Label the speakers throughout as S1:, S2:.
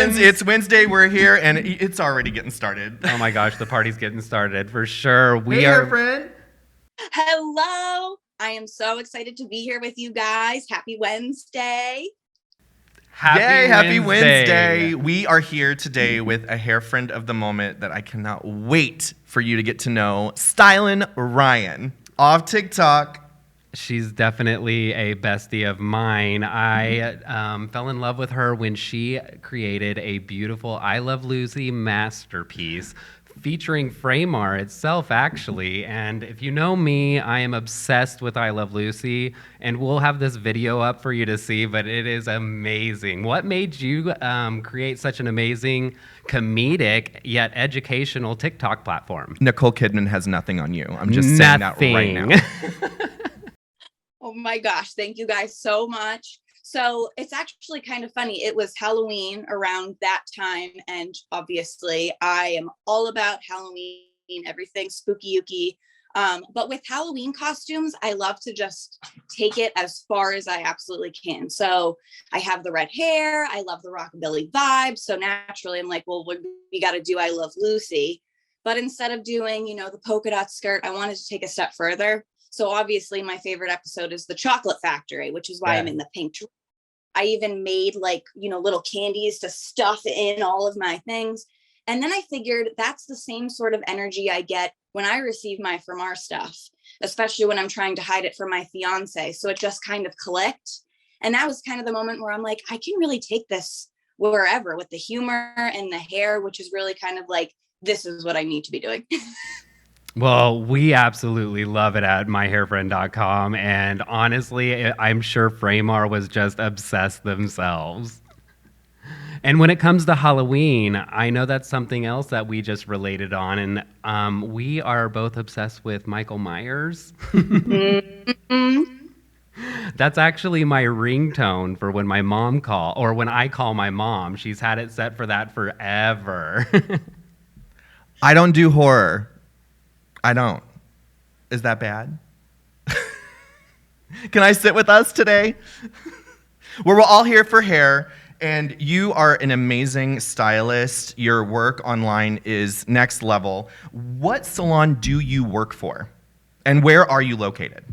S1: friends. It's Wednesday. We're here, and it's already getting started.
S2: Oh my gosh, the party's getting started for sure.
S1: Hey, hair friend.
S3: Hello. I am so excited to be here with you guys. Happy Wednesday.
S1: Happy Wednesday. We are here today with a hair friend of the moment that I cannot wait for you to get to know, Stylin' Ryann, off TikTok.
S2: She's definitely a bestie of mine. I fell in love with her when she created a beautiful I Love Lucy masterpiece featuring Framar itself, actually. And if you know me, I am obsessed with I Love Lucy, and we'll have this video up for you to see, but it is amazing. What made you create such an amazing comedic yet educational TikTok platform?
S1: Nicole Kidman has nothing on you. I'm just saying that right now.
S3: Oh my gosh, thank you guys so much. So it's actually kind of funny. It was Halloween around that time, and obviously I am all about Halloween, everything spooky yuki. But with Halloween costumes, I love to just take it as far as I absolutely can. So I have the red hair. I love the rockabilly vibe. So naturally I'm like, well, we got to do I Love Lucy. But instead of doing, the polka dot skirt, I wanted to take a step further. So obviously my favorite episode is the chocolate factory, which is why I'm in the pink. I even made little candies to stuff in all of my things. And then I figured that's the same sort of energy I get when I receive my Framar stuff, especially when I'm trying to hide it from my fiance. So it just kind of clicked. And that was kind of the moment where I'm like, I can really take this wherever with the humor and the hair, which is really kind of like, this is what I need to be doing.
S2: Well, we absolutely love it at myhairfriend.com. And honestly, I'm sure Framar was just obsessed themselves. And when it comes to Halloween, I know that's something else that we just related on. And we are both obsessed with Michael Myers.
S3: Mm-hmm.
S2: That's actually my ringtone for when my mom or when I call my mom. She's had it set for that forever.
S1: I don't do horror. I don't. Is that bad? Can I sit with us today? We're all here for hair, and you are an amazing stylist. Your work online is next level. What salon do you work for, and where are you located?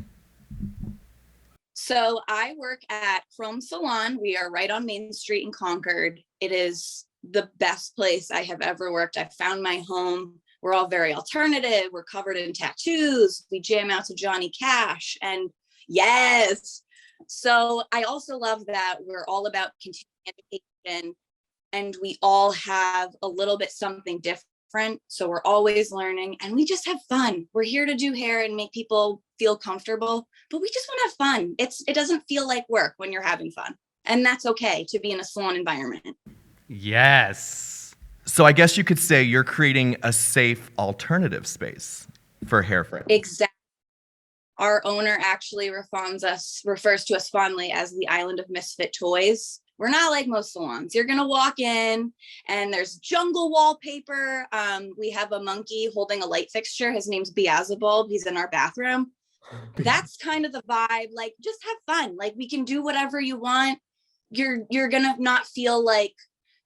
S3: So I work at Chrome Salon. We are right on Main Street in Concord. It is the best place I have ever worked. I found my home. We're all very alternative. We're covered in tattoos. We jam out to Johnny Cash. And yes. So I also love that we're all about continuing education, and we all have a little bit something different. So we're always learning, and we just have fun. We're here to do hair and make people feel comfortable, but we just want to have fun. It doesn't feel like work when you're having fun. And that's okay to be in a salon environment.
S2: Yes.
S1: So I guess you could say you're creating a safe alternative space for hair friends.
S3: Exactly. Our owner actually refers to us fondly as the island of misfit toys. We're not like most salons. You're going to walk in and there's jungle wallpaper. We have a monkey holding a light fixture. His name's Beelzebub. He's in our bathroom. That's kind of the vibe. Like, just have fun. Like, we can do whatever you want. You're going to not feel like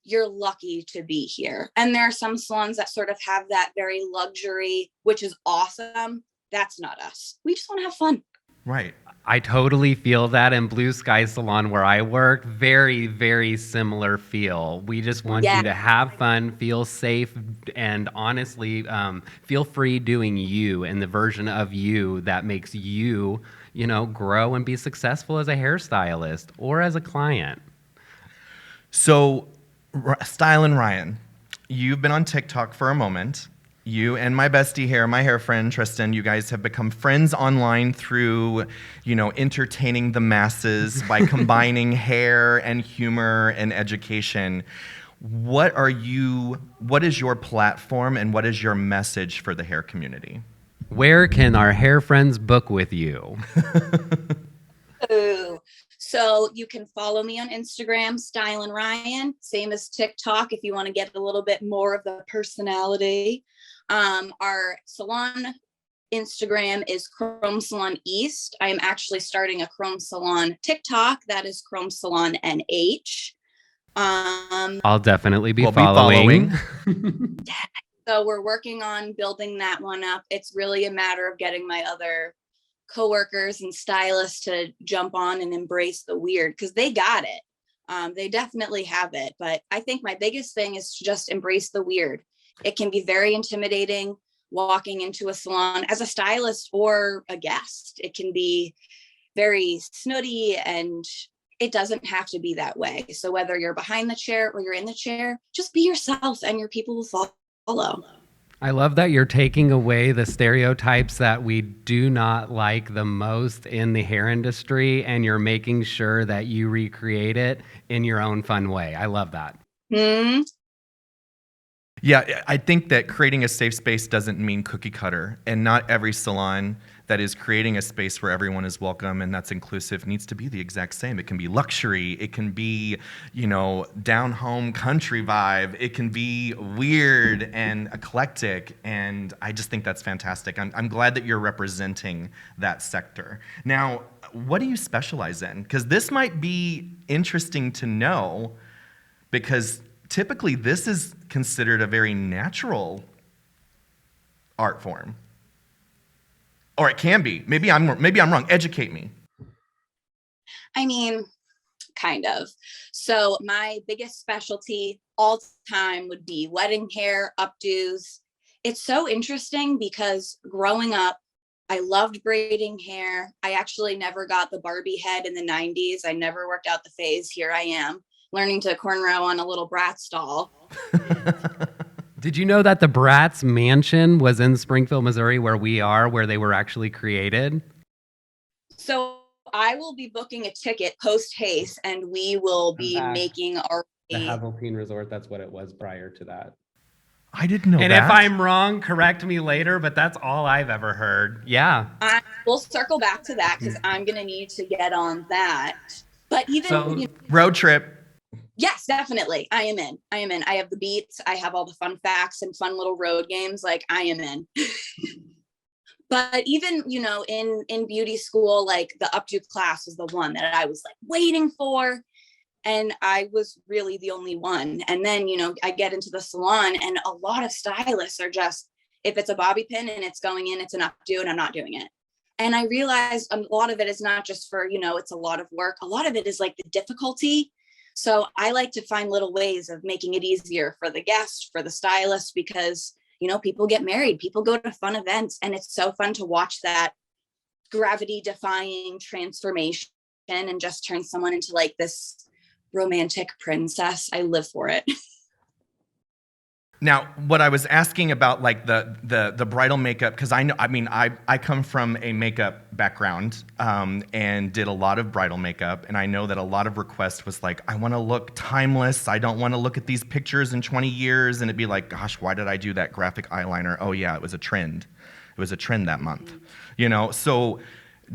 S3: you're lucky to be here. And there are some salons that sort of have that very luxury, which is awesome. That's not us. We just want to have fun.
S1: Right.
S2: I totally feel that in Blue Sky Salon where I work. Very, very similar feel. We just want you to have fun, feel safe, and honestly, feel free doing you and the version of you that makes you, grow and be successful as a hairstylist or as a client.
S1: So, Stylin' Ryann, you've been on TikTok for a moment. You and my bestie here, my hair friend, Tristan, you guys have become friends online through, entertaining the masses by combining hair and humor and education. What is your platform and what is your message for the hair community?
S2: Where can our hair friends book with you?
S3: So you can follow me on Instagram, Stylin' Ryann, same as TikTok if you want to get a little bit more of the personality. Our salon Instagram is Chrome Salon East. I am actually starting a Chrome Salon TikTok. That is Chrome Salon NH.
S2: I'll definitely be
S1: We'll
S2: following.
S1: be following.
S3: So we're working on building that one up. It's really a matter of getting my other coworkers and stylists to jump on and embrace the weird, because they got it. They definitely have it. But I think my biggest thing is to just embrace the weird. It can be very intimidating walking into a salon as a stylist or a guest. It can be very snooty, and it doesn't have to be that way. So whether you're behind the chair or you're in the chair, just be yourself and your people will follow.
S2: I love that you're taking away the stereotypes that we do not like the most in the hair industry, and you're making sure that you recreate it in your own fun way. I love that.
S3: Hmm.
S1: Yeah, I think that creating a safe space doesn't mean cookie cutter, and not every salon that is creating a space where everyone is welcome and that's inclusive needs to be the exact same. It can be luxury, it can be, down home country vibe, it can be weird and eclectic, and I just think that's fantastic. I'm glad that you're representing that sector. Now, what do you specialize in? Because this might be interesting to know, because typically this is considered a very natural art form. Or it can be. Maybe I'm wrong. Educate me.
S3: I mean, kind of. So my biggest specialty all time would be wedding hair, updos. It's so interesting because growing up, I loved braiding hair. I actually never got the Barbie head in the 90s. I never worked out the phase. Here I am, learning to cornrow on a little Bratz doll.
S2: Did you know that the Bratz mansion was in Springfield, Missouri, where we are, where they were actually created?
S3: So I will be booking a ticket post haste, and we will be making our
S2: The Hazeltine Resort, that's what it was prior to that.
S1: I didn't know
S2: and
S1: that.
S2: And if I'm wrong, correct me later, but that's all I've ever heard. Yeah.
S3: We'll circle back to that because I'm going to need to get on that. But even
S1: road trip.
S3: Yes, definitely. I am in. I have the beats. I have all the fun facts and fun little road games. Like, I am in. But even, in beauty school, like the updo class was the one that I was like waiting for. And I was really the only one. And then, I get into the salon and a lot of stylists are just, if it's a bobby pin and it's going in, it's an updo and I'm not doing it. And I realized a lot of it is not just for, it's a lot of work. A lot of it is like the difficulty. So I like to find little ways of making it easier for the guest, for the stylist, because, people get married, people go to fun events, and it's so fun to watch that gravity defying transformation and just turn someone into like this romantic princess. I live for it.
S1: Now, what I was asking about, like the bridal makeup, because I come from a makeup background and did a lot of bridal makeup, and I know that a lot of requests was like, I want to look timeless. I don't want to look at these pictures in 20 years, and it'd be like, gosh, why did I do that graphic eyeliner? Oh yeah, it was a trend. It was a trend that month, So,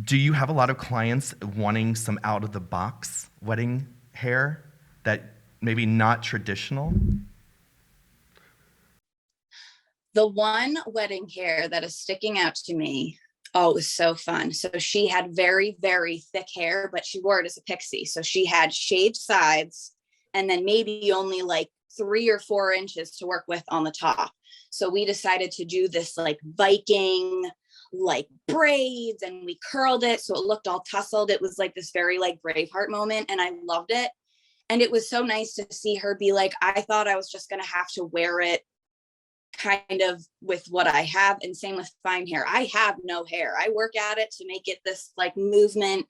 S1: do you have a lot of clients wanting some out of the box wedding hair that maybe not traditional?
S3: The one wedding hair that is sticking out to me, it was so fun. So she had very, very thick hair, but she wore it as a pixie. So she had shaved sides and then maybe only like 3 or 4 inches to work with on the top. So we decided to do this like Viking, like braids, and we curled it so it looked all tussled. It was like this very like Braveheart moment, and I loved it. And it was so nice to see her be like, I thought I was just going to have to wear it kind of with what I have. And same with fine hair. I have no hair. I work at it to make it this like movement,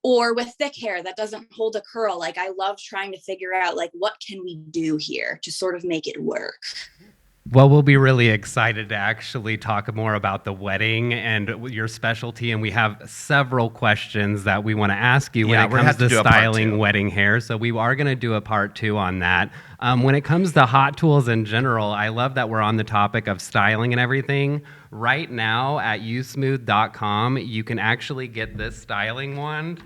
S3: or with thick hair that doesn't hold a curl. Like, I love trying to figure out like, what can we do here to sort of make it work?
S2: Well, we'll be really excited to actually talk more about the wedding and your specialty, and we have several questions that we want to ask you when it comes to styling wedding hair. So we are going to do a part 2 on that. When it comes to hot tools in general, I love that we're on the topic of styling and everything. Right now at usmooth.com, you can actually get this styling wand.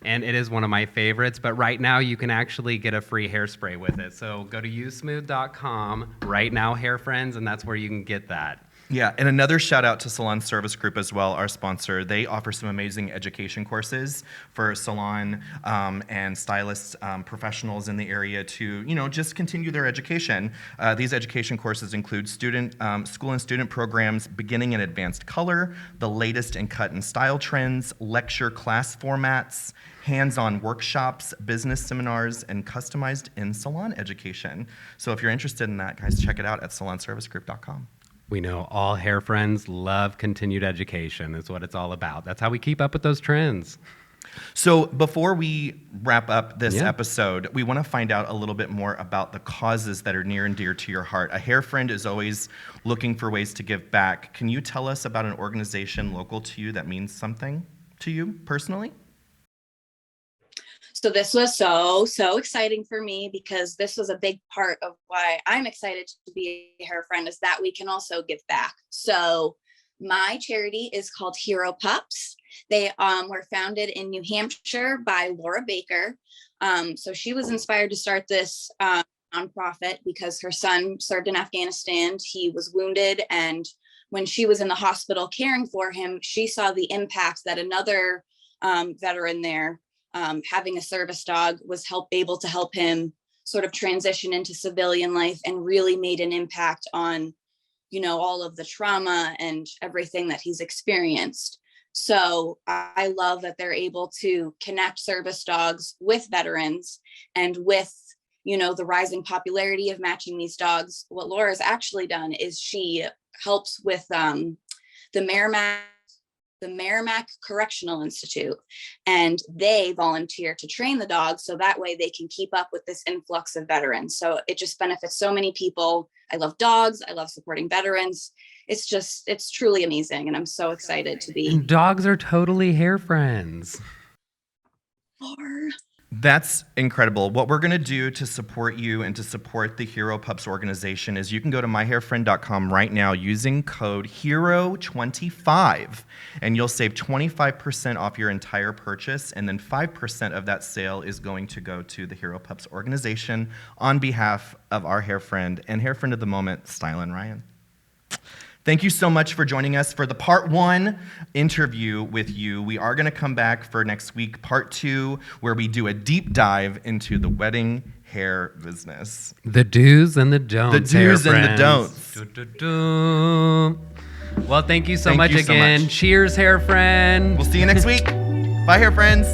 S2: And it is one of my favorites, but right now you can actually get a free hairspray with it. So go to usmooth.com right now, hair friends, and that's where you can get that.
S1: Yeah, and another shout out to Salon Service Group as well, our sponsor. They offer some amazing education courses for salon and stylist professionals in the area to, just continue their education. These education courses include school and student programs, beginning and advanced color, the latest in cut and style trends, lecture class formats, hands-on workshops, business seminars, and customized in-salon education. So if you're interested in that, guys, check it out at salonservicegroup.com.
S2: We know all hair friends love continued education. It's what it's all about. That's how we keep up with those trends.
S1: So before we wrap up this episode, we want to find out a little bit more about the causes that are near and dear to your heart. A hair friend is always looking for ways to give back. Can you tell us about an organization local to you that means something to you personally?
S3: So this was so exciting for me, because this was a big part of why I'm excited to be a hair friend, is that we can also give back. So my charity is called Pups. They were founded in New Hampshire by Laura Baker. So she was inspired to start this nonprofit because her son served in Afghanistan. He was wounded, and when she was in the hospital caring for him, she saw the impact that another veteran there, having a service dog, was able to help him sort of transition into civilian life, and really made an impact on, all of the trauma and everything that he's experienced. So I love that they're able to connect service dogs with veterans, and with, the rising popularity of matching these dogs. What Laura's actually done is she helps with the Merrimack Correctional Institute, and they volunteer to train the dogs so that way they can keep up with this influx of veterans. So it just benefits so many people. I love dogs. I love supporting veterans. It's truly amazing, and I'm so excited to be.
S2: And dogs are totally hair friends.
S1: That's incredible. What we're going to do to support you and to support the Hero Pups organization is you can go to myhairfriend.com right now using code HERO25, and you'll save 25% off your entire purchase, and then 5% of that sale is going to go to the Hero Pups organization on behalf of our hair friend and hair friend of the moment, Stylin' Ryann. Thank you so much for joining us for the part 1 interview with you. We are going to come back for next week, part 2, where we do a deep dive into the wedding hair business.
S2: The do's and the don'ts.
S1: The do's and the don'ts.
S2: Well, thank you so much again. Cheers, hair friend.
S1: We'll see you next week. Bye, hair friends.